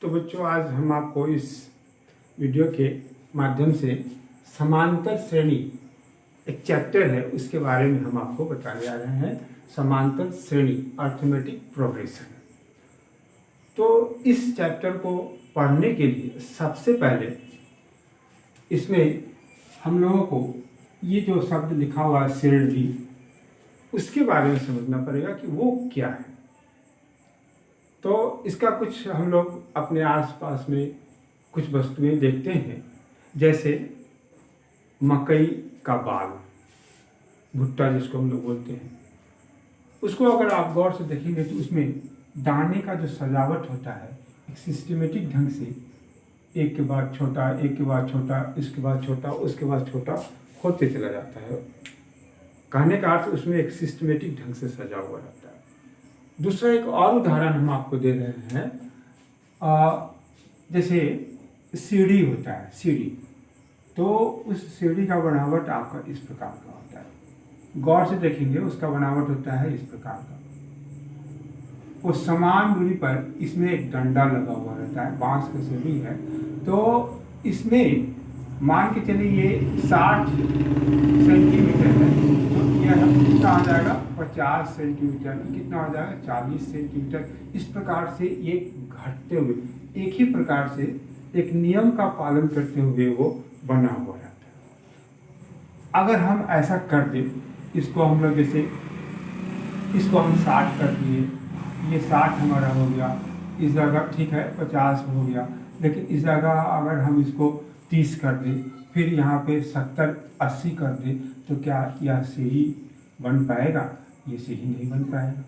तो बच्चों, आज हम आपको इस वीडियो के माध्यम से समांतर श्रेणी एक चैप्टर है, उसके बारे में हम आपको बताने जा रहे हैं। समांतर श्रेणी, अर्थमेटिक प्रोग्रेशन। तो इस चैप्टर को पढ़ने के लिए सबसे पहले इसमें हम लोगों को ये जो शब्द लिखा हुआ है श्रेणी, उसके बारे में समझना पड़ेगा कि वो क्या है। तो इसका कुछ हम लोग अपने आसपास में कुछ वस्तुएं देखते हैं, जैसे मकई का बाल, भुट्टा जिसको हम लोग बोलते हैं। उसको अगर आप गौर से देखेंगे तो उसमें दाने का जो सजावट होता है एक सिस्टमेटिक ढंग से, एक के बाद छोटा, एक के बाद छोटा, इसके बाद छोटा, उसके बाद छोटा होते चला जाता है। कहने का अर्थ उसमें एक सिस्टमेटिक ढंग से सजा हुआ रहता है। दूसरा एक और उदाहरण हम आपको दे रहे हैं, जैसे सीढ़ी होता है, सीढ़ी। तो उस सीढ़ी का बनावट आपका इस प्रकार का होता है। गौर से देखेंगे उसका बनावट होता है इस प्रकार का। वो समान दूरी पर इसमें एक डंडा लगा हुआ रहता है, बांस का सीढ़ी है। तो इसमें मान के चलिए ये 60 सेंटीमीटर है, तो यह कितना आ जाएगा 50 सेंटीमीटर, कितना हो जाएगा 40 सेंटीमीटर। इस प्रकार से ये घटते हुए एक ही प्रकार से एक नियम का पालन करते हुए वो बना हुआ रहता है। अगर हम ऐसा कर दें, इसको हम लोग जैसे इसको हम 60 कर दिए, ये 60 हमारा हो गया, इस जगह ठीक है 50 हो गया, लेकिन इस जगह अगर हम इसको 30 कर दें, फिर यहाँ पे 70-80 कर दें, तो क्या यह सीढ़ी बन पाएगा? ये सीढ़ी नहीं बन पाएगा।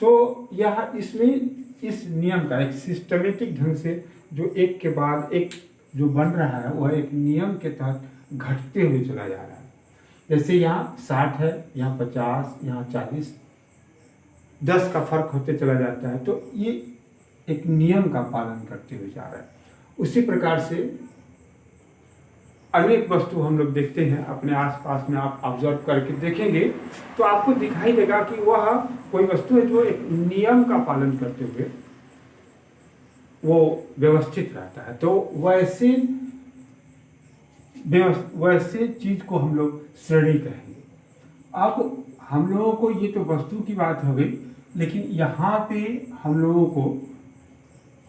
तो यह इसमें इस नियम का एक सिस्टमेटिक ढंग से जो एक के बाद एक जो बन रहा है वह एक नियम के तहत घटते हुए चला जा रहा है। जैसे यहाँ 60 है, यहाँ 50, यहाँ 40, 10 का फर्क होते चला जाता है। तो ये एक नियम का पालन करते हुए जा रहा है। उसी प्रकार से अनेक वस्तु हम लोग देखते हैं अपने आसपास में। आप ऑब्जर्व करके देखेंगे तो आपको दिखाई देगा कि वह कोई वस्तु है जो एक नियम का पालन करते हुए वो व्यवस्थित रहता है। तो वैसे चीज को हम लोग श्रेणी कहेंगे। अब हम लोगों को ये तो वस्तु की बात हो गई, लेकिन यहाँ पे हम लोगों को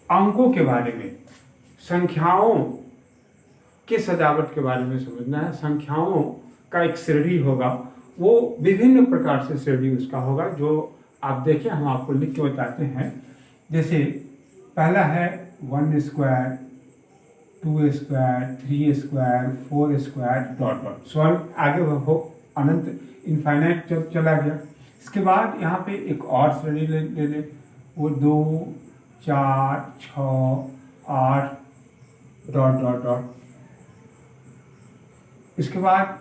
अंकों के बारे में, संख्याओं के सजावट के बारे में समझना है। संख्याओं का एक श्रेणी होगा, वो विभिन्न प्रकार से श्रेणी उसका होगा, जो आप देखें हम आपको लिख के बताते हैं। जैसे पहला है 1 square, 2 square, 3 square, 4 square, dot dot solve, आगे हो अनंत इनफाइनाइट जब चला गया। इसके बाद यहाँ पे एक और श्रेणी ले ले, वो 2, 4, 6, 8, डॉट डॉट डॉट। इसके बाद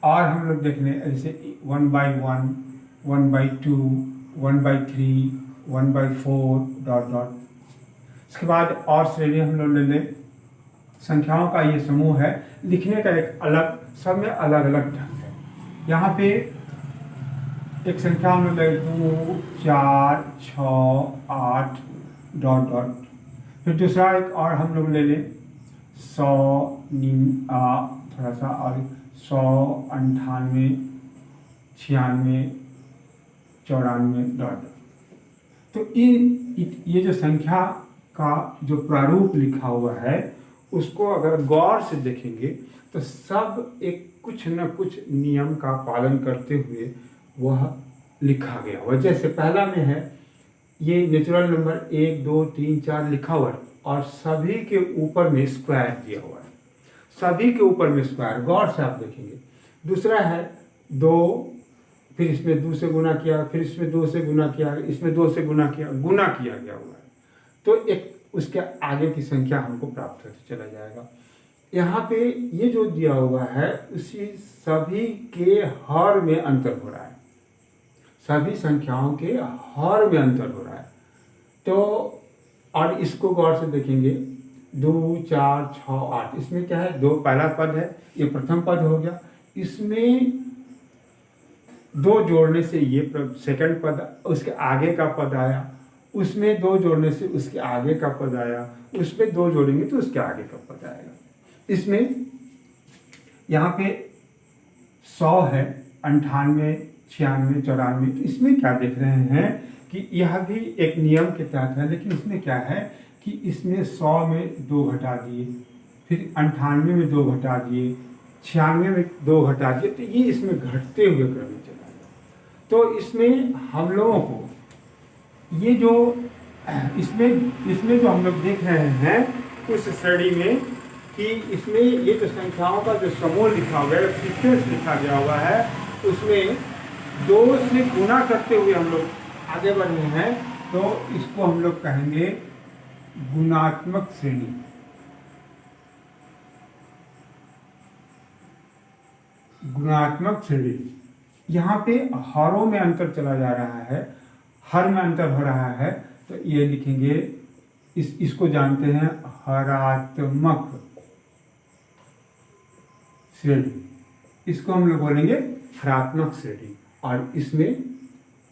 और हम लोग देख लें, जैसे 1/1, 1/2, 1/3, 1/4, डॉट डॉट। इसके बाद और श्रेणी हम लोग ले लें। संख्याओं का ये समूह है, लिखने का एक अलग, सब में अलग अलग ढंग है। यहाँ पे एक संख्या हम लोग ले 2, 4, 6, 8, डॉट डॉट। फिर दूसरा एक और हम लोग ले लें 100, थोड़ा सा और 100, 98, 96, 94, डॉट। तो ये जो संख्या का जो प्रारूप लिखा हुआ है, उसको अगर गौर से देखेंगे तो सब एक कुछ न कुछ नियम का पालन करते हुए वह लिखा गया हुआ। जैसे पहला में है ये नेचुरल नंबर 1, 2, 3, 4 लिखा हुआ है, और सभी के ऊपर में स्क्वायर दिया हुआ है, सभी के ऊपर में स्क्वायर, गौर से आप देखेंगे। दूसरा है 2, फिर इसमें 2 से गुना किया, फिर इसमें 2 से गुना किया, इसमें 2 से गुना किया, गुना किया गया हुआ है। तो एक उसके आगे की संख्या हमको प्राप्त होती चला जाएगा। यहाँ पे ये जो दिया हुआ है उसी सभी के हर में अंतर हो रहा है, सभी संख्याओं के हर में अंतर हो रहा है। तो और इसको गौर से देखेंगे 2, 4, 6, 8, इसमें क्या है 2 पहला पद है, ये प्रथम पद हो गया। इसमें 2 जोड़ने से ये सेकंड पद, उसके आगे का पद आया, उसमें 2 जोड़ने से उसके आगे का पद आया, उसमें 2 जोड़ेंगे तो उसके आगे का पद आएगा। इसमें यहाँ पे 100 है, 98, 96, 94, तो इसमें क्या देख रहे हैं कि यह भी एक नियम के तहत है, लेकिन इसमें क्या है कि इसमें 100 में 2 घटा दिए, फिर 98 में 2 घटा दिए, 96 में 2 घटा दिए, तो ये इसमें घटते हुए क्रम में चला गया। तो इसमें हम लोगों को ये जो इसमें जो हम लोग देख रहे हैं उस श्रेणी में कि इसमें ये जो संख्याओं का जो समूह लिखा हुआ है, सीक्वेंस लिखा गया हुआ है, उसमें 2 से गुणा करते हुए हम लोग आगे बढ़ रहे हैं, तो इसको हम लोग कहेंगे गुणात्मक श्रेणी। गुणात्मक श्रेणी। यहाँ पे हरों में अंतर चला जा रहा है, हर में अंतर हो रहा है, तो ये लिखेंगे, इसको जानते हैं हरात्मक श्रेणी। इसको हम लोग बोलेंगे हरात्मक श्रेणी। और इसमें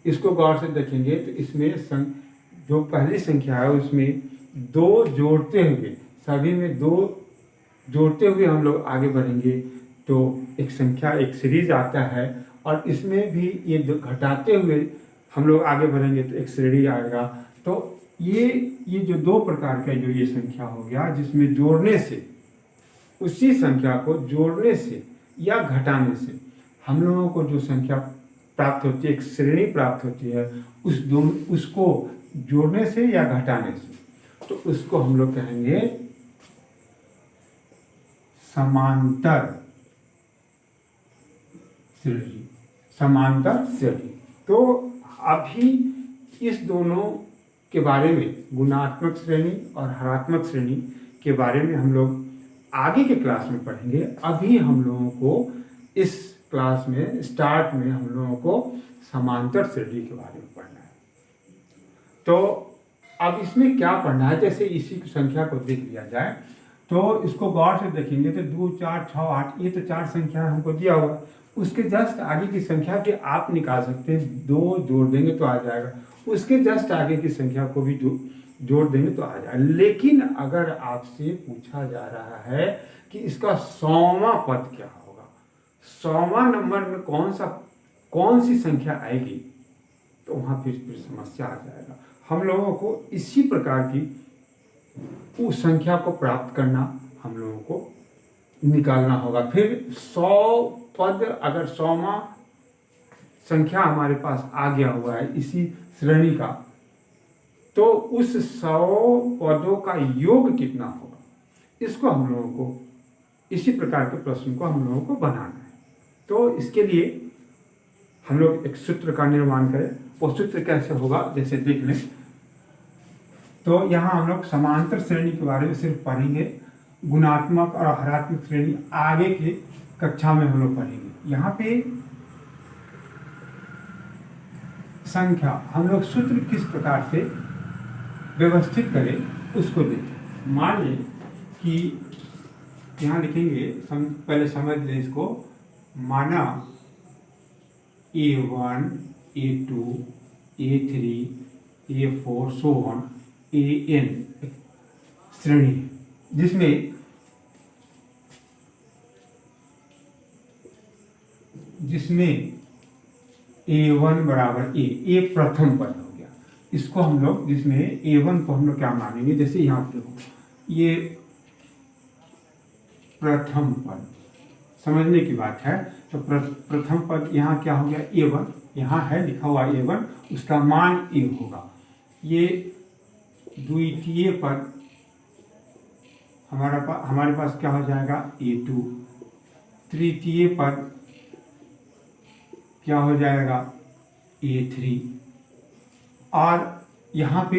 इसको गौर से देखेंगे तो इसमें जो पहली संख्या है उसमें 2 जोड़ते हुए, सभी में 2 जोड़ते हुए हम लोग आगे बढ़ेंगे तो एक संख्या, एक सीरीज आता है। और इसमें भी ये घटाते हुए हम लोग आगे बढ़ेंगे तो एक श्रेणी आएगा। तो ये जो 2 प्रकार का जो ये संख्या हो गया, जिसमें जोड़ने से, उसी संख्या को जोड़ने से या घटाने से हम लोगों को जो संख्या प्राप्त होती है, एक श्रेणी प्राप्त होती है, उसको जोड़ने से या घटाने से, तो उसको हम लोग कहेंगे समांतर श्रेणी। समांतर श्रेणी। तो अभी इस दोनों के बारे में, गुणात्मक श्रेणी और हरात्मक श्रेणी के बारे में हम लोग आगे के क्लास में पढ़ेंगे। अभी हम लोगों को इस क्लास में स्टार्ट में हम लोगों को समांतर श्रेणी के बारे में पढ़ना है। तो अब इसमें क्या पढ़ना है, जैसे इसी संख्या को देख लिया जाए तो इसको गौर से देखेंगे तो 2, 4, 6, 8, ये तो 4 संख्या हमको दिया हुआ। उसके जस्ट आगे की संख्या भी आप निकाल सकते हैं, 2 जोड़ देंगे तो आ जाएगा। उसके जस्ट आगे की संख्या को भी जोड़ देंगे तो आ जाएगा। लेकिन अगर आपसे पूछा जा रहा है कि इसका 100वां पद क्या होगा, 100वां नंबर में कौन सी संख्या आएगी, तो वहां फिर समस्या आ जाएगा। हम लोगों को इसी प्रकार की उस संख्या को प्राप्त करना, हम लोगों को निकालना होगा। फिर 100 पद, अगर 100वां संख्या हमारे पास आ गया हुआ है इसी श्रेणी का, तो उस 100 पदों का योग कितना होगा, इसको हम लोगों को, इसी प्रकार के प्रश्न को हम लोगों को बनाना है। तो इसके लिए हम लोग एक सूत्र का निर्माण करें। वो सूत्र कैसे होगा, जैसे देख लें। तो यहाँ हम लोग समांतर श्रेणी के बारे में सिर्फ पढ़ेंगे, गुणात्मक और हरात्मक श्रेणी आगे की कक्षा में हम लोग पढ़ेंगे। यहाँ पे संख्या हम लोग सूत्र किस प्रकार से व्यवस्थित करें उसको देखें। मान लें कि यहाँ लिखेंगे, पहले समझ लें इसको। माना A1, A2, A3, A4 so on AN श्रेणी, जिसमें A1 बराबर A प्रथम पद हो गया। इसको हम लोग, जिसमें A1 को हम लोग क्या मानेंगे, जैसे यहाँ पे देखो, ये प्रथम पद, समझने की बात है। तो प्रथम पद यहाँ क्या हो गया, A1, यहाँ है लिखा हुआ A1, उसका मान A होगा। ये द्वितीय पद हमारे पास क्या हो जाएगा, A2। तृतीय पद क्या हो जाएगा, A3। और यहाँ पे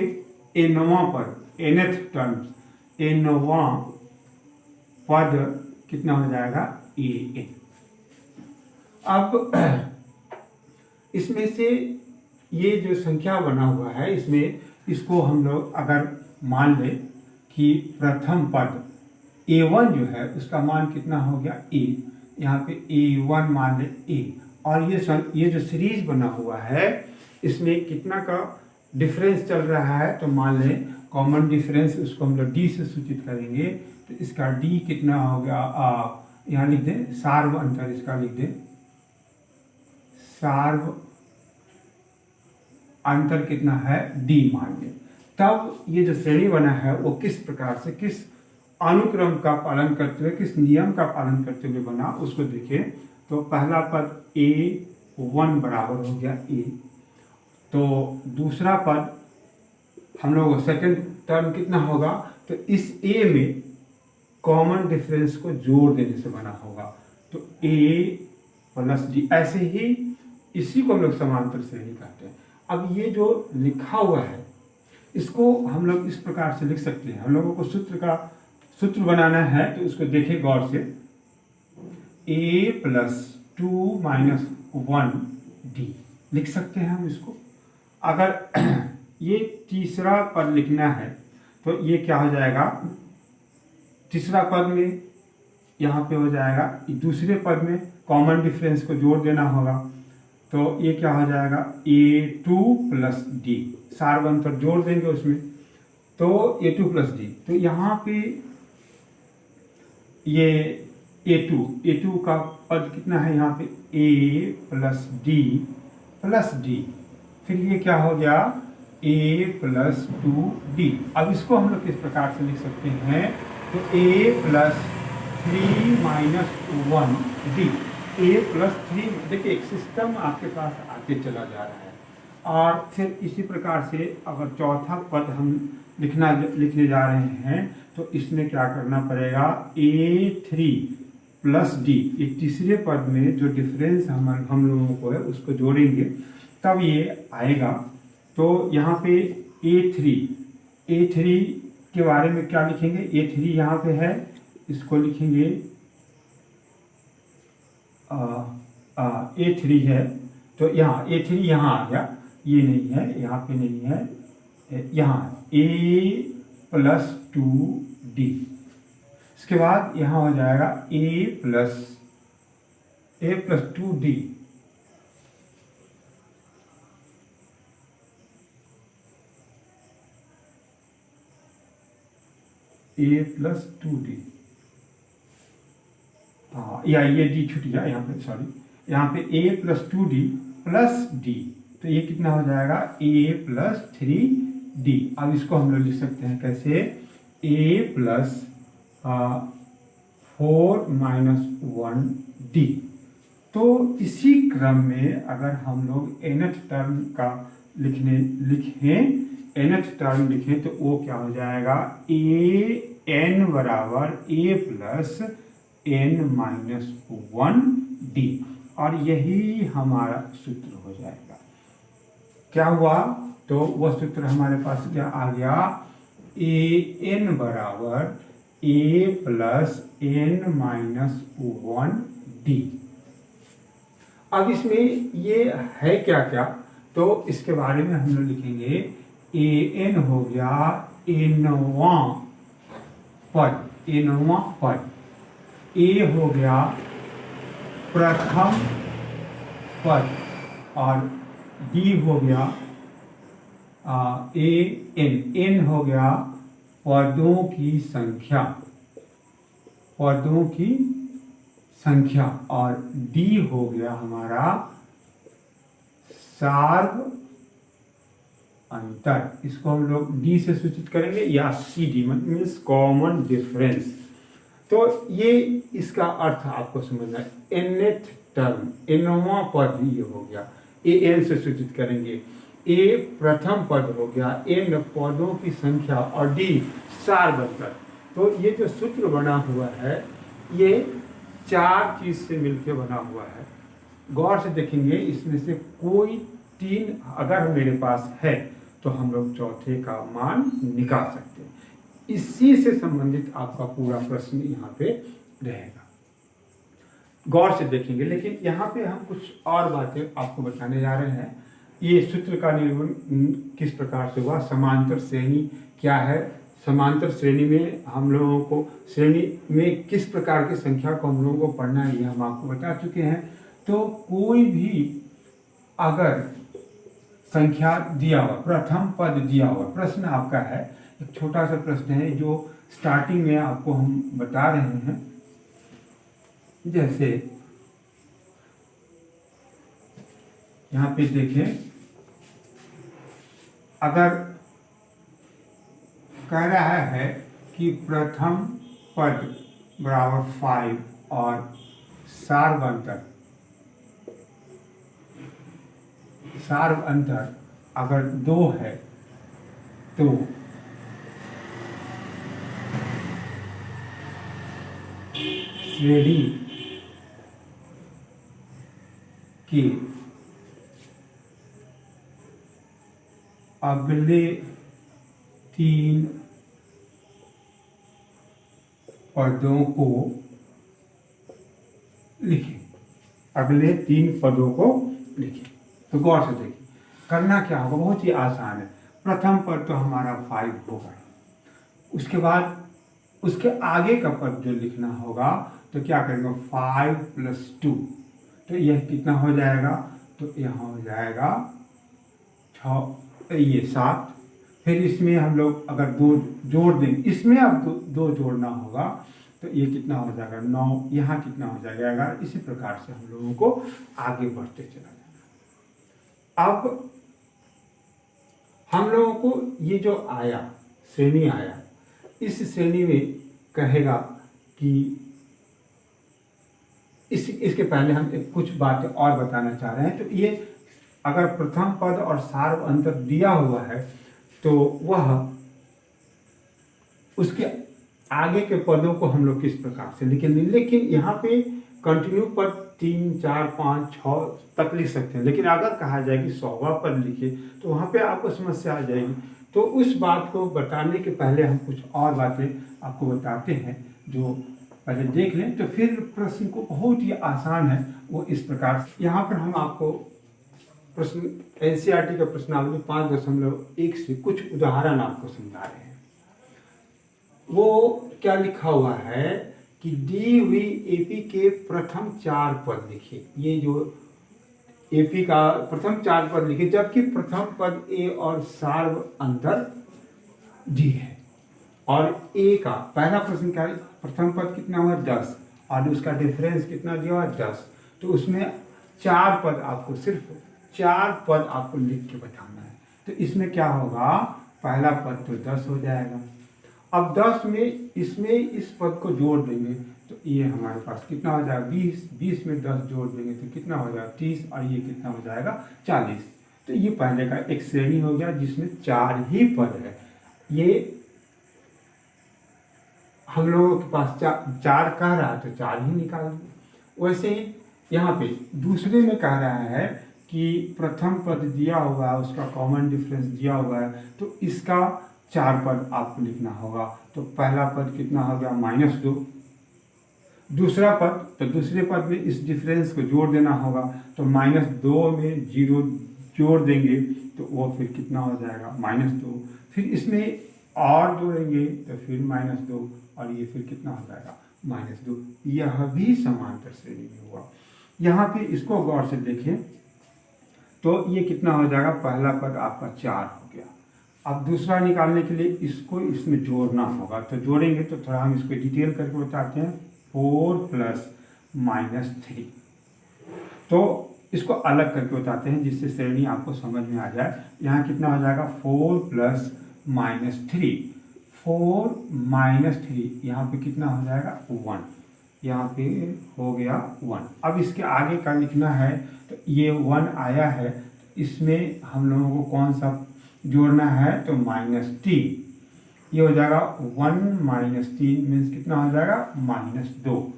nवां पद, nth टर्म्स, nवां पद कितना हो जाएगा, AN। अब इसमें से ये जो संख्या बना हुआ है, इसमें इसको हम लोग अगर मान लें कि प्रथम पद A1 जो है उसका मान कितना हो गया, A। यहाँ पे A1 मान लें A। और ये जो सीरीज बना हुआ है इसमें कितना का डिफरेंस चल रहा है तो मान लें कॉमन डिफरेंस, उसको हम लोग डी से सूचित करेंगे। तो इसका डी कितना हो गया, यहाँ लिख दें सार्व अंतर, इसका लिख दें सार्व अंतर कितना है डी मान लें। तब ये जो श्रेणी बना है वो किस प्रकार से, किस अनुक्रम का पालन करते हुए, किस नियम का पालन करते हुए बना, उसको देखें। तो पहला पद a1 बराबर हो गया a, तो दूसरा पद हम लोग सेकंड टर्म कितना होगा, तो इस a में कॉमन डिफरेंस को जोड़ देने से बना होगा, तो a प्लस डी। ऐसे ही इसी को हम लोग समांतर श्रेणी कहते हैं। अब ये जो लिखा हुआ है इसको हम लोग इस प्रकार से लिख सकते हैं। हम लोगों को सूत्र बनाना है तो उसको देखें गौर से, a प्लस 2 माइनस 1 डी लिख सकते हैं हम इसको। अगर ये तीसरा पद लिखना है तो ये क्या हो जाएगा, तीसरा पद में यहाँ पे हो जाएगा, दूसरे पद में कॉमन डिफरेंस को जोड़ देना होगा, तो ये क्या हो जाएगा a2 प्लस डी, सार्वंतर जोड़ देंगे उसमें, तो a2 प्लस डी। तो यहाँ पे ये a2 का पद कितना है यहाँ पे a प्लस डी, फिर ये क्या हो गया a प्लस 2d। अब इसको हम लोग किस प्रकार से लिख सकते हैं, तो a plus 3 minus 1d, a plus 3। देखिए एक सिस्टम आपके पास आते चला जा रहा है। और फिर इसी प्रकार से अगर चौथा पद हम लिखने जा रहे हैं तो इसमें क्या करना पड़ेगा, a3 प्लस डी, ये तीसरे पद में जो डिफरेंस हम लोगों को है उसको जोड़ेंगे तब ये आएगा। तो यहाँ पे a3 के बारे में क्या लिखेंगे, a3 यहाँ पे है, इसको लिखेंगे a3 है, तो यहाँ a3 यहाँ आ गया, ये नहीं है, यहाँ पे नहीं है, यहाँ a प्लस 2d। इसके बाद यहाँ हो जाएगा a plus 2d, a plus 2d। हाँ, या ये डी छूट गया यहाँ पे, सॉरी, यहाँ पे a plus 2d plus d, तो ये कितना हो जाएगा a प्लस 3d। अब इसको हम लोग लिख सकते हैं कैसे, a प्लस 4 माइनस 1d। तो इसी क्रम में अगर हम लोग nth टर्म का nth टर्म लिखें तो वो क्या हो जाएगा, an बराबर a plus n minus 1d, और यही हमारा सूत्र हो जाएगा। क्या हुआ, तो वह सूत्र हमारे पास क्या आ गया, an बराबर a plus n minus 1d। अब इसमें ये है क्या क्या, तो इसके बारे में हम लोग लिखेंगे an हो गया nवां पद, a हो गया प्रथम पद, और d हो गया n हो गया पदों की संख्या, और d हो गया हमारा सार्व अंतर। इसको हम लोग d से सूचित करेंगे, या CD मीन्स कॉमन डिफरेंस। तो ये इसका अर्थ आपको समझना है। nth टर्म, nवां पद ये हो गया, an से सूचित करेंगे, a प्रथम पद हो गया, n पदों की संख्या, और d सार्वंतर। तो ये जो सूत्र बना हुआ है ये 4 चीज से मिलकर बना हुआ है। गौर से देखेंगे, इसमें से कोई 3 अगर मेरे पास है तो हम लोग चौथे का मान निकाल सकते हैं। इसी से संबंधित आपका पूरा प्रश्न यहाँ पे रहेगा, गौर से देखेंगे। लेकिन यहाँ पे हम कुछ और बातें आपको बताने जा रहे हैं। ये सूत्र का निर्माण किस प्रकार से हुआ, समांतर श्रेणी क्या है, समांतर श्रेणी में हम लोगों को श्रेणी में किस प्रकार की संख्या को हम लोगों को पढ़ना है, ये हम आपको बता चुके हैं। तो कोई भी अगर संख्या दिया हुआ, प्रथम पद दिया हुआ। प्रश्न आपका है, एक छोटा सा प्रश्न है जो स्टार्टिंग में आपको हम बता रहे हैं। जैसे यहाँ पे देखें, अगर कह रहा है कि प्रथम पद बराबर 5 और सार्व अंतर अगर 2 है तो श्रेणी के अगले 3 पदों को लिखें। अगले 3 पदों को लिखें। तो गौर से देखिए, करना क्या होगा, बहुत ही आसान है। प्रथम पद तो हमारा 5 होगा, उसके बाद उसके आगे का पद जो लिखना होगा तो क्या करेंगे, 5 + 2, तो यह कितना हो जाएगा, तो यहाँ हो जाएगा 6, ये 7। फिर इसमें हम लोग अगर 2 जोड़ देंगे, इसमें अब 2 जोड़ना होगा तो ये कितना हो जाएगा, 9। यहाँ कितना हो जाएगा, 11। इसी प्रकार से हम लोगों को आगे बढ़ते चला जाना। अब हम लोगों को ये जो आया, श्रेणी आया, इस श्रेणी में कहेगा कि इसके पहले हम कुछ बातें और बताना चाह रहे हैं। तो ये अगर प्रथम पद और सार्व अंतर दिया हुआ है तो वह उसके आगे के पदों को हम लोग किस प्रकार से लिखेंगे। लेकिन यहाँ पे कंटिन्यू पद 3, 4, 5, 6 तक लिख सकते हैं, लेकिन अगर कहा जाए कि 100वां पद लिखे तो वहाँ पे आपको समस्या आ जाएगी। तो उस बात को बताने के पहले हम कुछ और बातें आपको बताते हैं जो पहले देख लें, तो फिर प्रश्न को बहुत ही आसान है वो इस प्रकार से। यहाँ पर हम आपको प्रश्न NCERT का प्रश्नावली 5.1 से कुछ उदाहरण आपको समझा रहे हैं। वो क्या लिखा हुआ है कि दी हुई AP के प्रथम 4 पद लिखे। ये जो AP का प्रथम 4 पद लिखे, जबकि प्रथम पद A और सार्व अंतर D है। और A का पहला प्रश्न क्या है, प्रथम पद कितना हुआ 10 और उसका डिफरेंस कितना दिया हुआ 10। तो उसमें 4 पद आपको, सिर्फ 4 पद आपको लिख के बताना है। तो इसमें क्या होगा, पहला पद तो 10 हो जाएगा। अब 10 में इसमें इस पद को जोड़ देंगे तो ये हमारे पास कितना हो जाएगा, 20। 20 में 10 जोड़ देंगे तो कितना हो जाएगा, 30। और ये कितना हो जाएगा, 40। तो ये पहले का एक श्रेणी हो गया जिसमें 4 ही पद है। ये हम लोगों के पास 4 कह रहा है तो 4 ही निकालेंगे। वैसे ही यहाँ पे दूसरे में कह रहा है कि प्रथम पद दिया हुआ है, उसका कॉमन डिफरेंस दिया हुआ है, तो इसका 4 पद आपको लिखना होगा। तो पहला पद कितना हो गया, -2। दूसरा पद, तो दूसरे पद में इस डिफरेंस को जोड़ देना होगा, तो -2 में 0 जोड़ देंगे तो वो फिर कितना हो जाएगा, -2। फिर इसमें और जोड़ेंगे तो फिर -2 और ये फिर कितना हो जाएगा, -2। यह भी समांतर श्रेणी में हुआ। यहाँ पे इसको गौर से देखें तो ये कितना हो जाएगा, पहला पद आपका 4 हो गया। अब दूसरा निकालने के लिए इसको इसमें जोड़ना होगा, तो जोड़ेंगे तो थोड़ा हम इसको डिटेल करके बताते हैं। 4 + -3, तो इसको अलग करके बताते हैं जिससे श्रेणी आपको समझ में आ जाए। यहाँ कितना हो जाएगा, 4 + -3। 4 - 3 यहाँ पे कितना हो जाएगा, 1। यहाँ पे हो गया 1। अब इसके आगे का लिखना है, तो ये 1 आया है, इसमें हम लोगों को कौन सा जोड़ना है, तो -3। ये हो जाएगा 1 - 3 मीन्स कितना हो जाएगा, -2।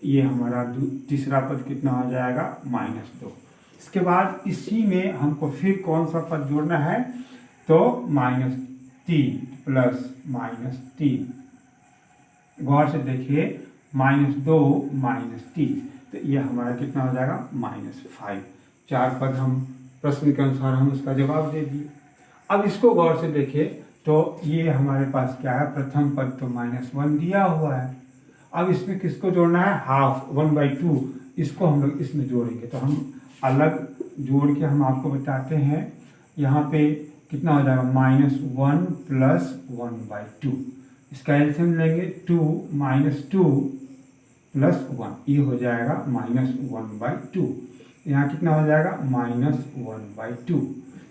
ये हमारा तीसरा पद कितना हो जाएगा, -2। इसके बाद इसी में हमको फिर कौन सा पद जोड़ना है, तो -3 + -3। गौर से देखिए, -2 - 3, तो ये हमारा कितना हो जाएगा, -5। 4 पद हम प्रश्न के अनुसार हम उसका जवाब दे दिए। अब इसको गौर से देखिए तो ये हमारे पास क्या है, प्रथम पद तो -1 दिया हुआ है। अब इसमें किसको जोड़ना है, हाफ 1/2, इसको हम लोग इसमें जोड़ेंगे। तो हम अलग जोड़ के हम आपको बताते हैं। यहाँ पे कितना हो जाएगा -1 + 1/2। इसका एलसीएम लेंगे 2 - 2 + 1, ये हो जाएगा -1/2। यहाँ कितना हो जाएगा -1/2।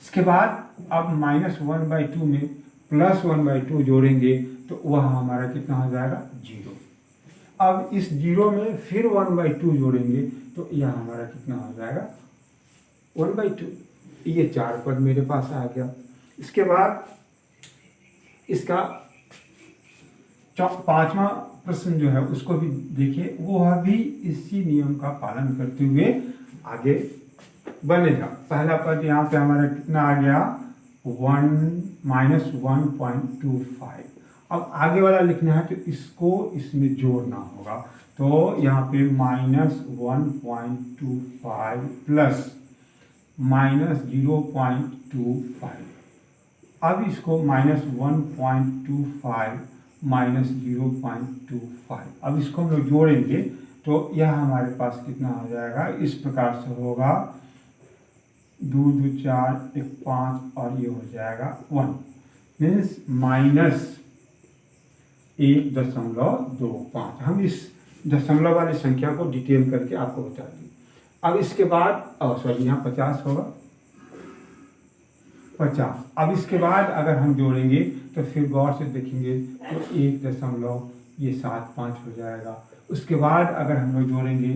इसके बाद अब -1/2 में +1/2 जोड़ेंगे तो वह हमारा कितना हो जाएगा 0। अब इस 0 में फिर 1/2 जोड़ेंगे तो यह हमारा कितना हो जाएगा 1/2। ये 4 पद मेरे पास आ गया। इसके बाद इसका 5वां प्रश्न जो है उसको भी देखिए, वह भी इसी नियम का पालन करते हुए आगे बनेगा। पहला पद यहाँ पे हमारा कितना आ गया 1-1.25। अब आगे वाला लिखना है तो इसको इसमें जोड़ना होगा, तो यहाँ पे -1.25 प्लस -0.25। अब इसको -1.25 -0.25, अब इसको हम लोग जोड़ेंगे तो यह हमारे पास कितना हो जाएगा, इस प्रकार से होगा 2 2 4 1 5 और ये हो जाएगा 1, मीन्स -1.25। हम इस दशमलव वाली संख्या को डिटेल करके आपको बता दें। अब इसके बाद सॉरी यहाँ 50 होगा 50। अब इसके बाद अगर हम जोड़ेंगे तो फिर गौर से देखेंगे तो 1.75 हो जाएगा। उसके बाद अगर हम लोग जोड़ेंगे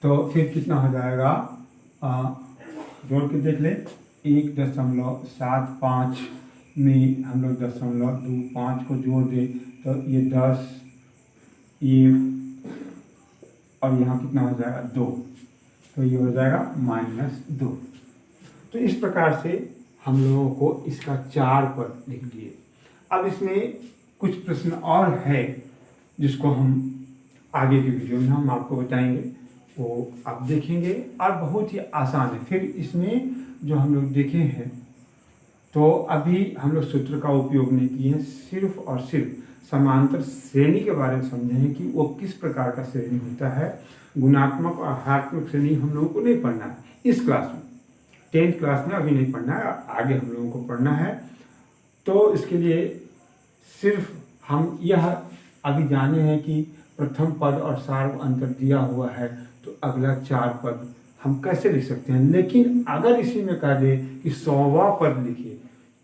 तो फिर कितना हो जाएगा, जोड़ के देख ले 1.75 में हम लोग 0.25 को जोड़ दें तो ये 10, ये और यहाँ कितना हो जाएगा 2, तो ये हो जाएगा -2। तो इस प्रकार से हम लोगों को इसका 4 पद लिख दिए। अब इसमें कुछ प्रश्न और है जिसको हम आगे की वीडियो में हम आपको बताएंगे, वो आप देखेंगे और बहुत ही आसान है। फिर इसमें जो हम लोग देखे हैं तो अभी हम लोग सूत्र का उपयोग नहीं किए हैं, सिर्फ और सिर्फ समांतर श्रेणी के बारे में समझे हैं कि वो किस प्रकार का श्रेणी होता है। गुणात्मक और हरात्मक श्रेणी हम लोगों को नहीं पढ़ना है इस क्लास में, 10th क्लास में अभी नहीं पढ़ना है, आगे हम लोगों को पढ़ना है। तो इसके लिए सिर्फ हम यह अभी जाने हैं कि प्रथम पद और सार्व अंतर दिया हुआ है, तो अगला 4 पद हम कैसे लिख सकते हैं। लेकिन अगर इसी में कह दे कि 100वां पद लिखिए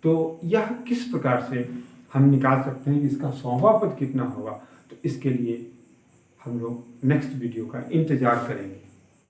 तो यह किस प्रकार से हम निकाल सकते हैं कि इसका 100वां पद कितना होगा। तो इसके लिए हम लोग नेक्स्ट वीडियो का इंतजार करेंगे।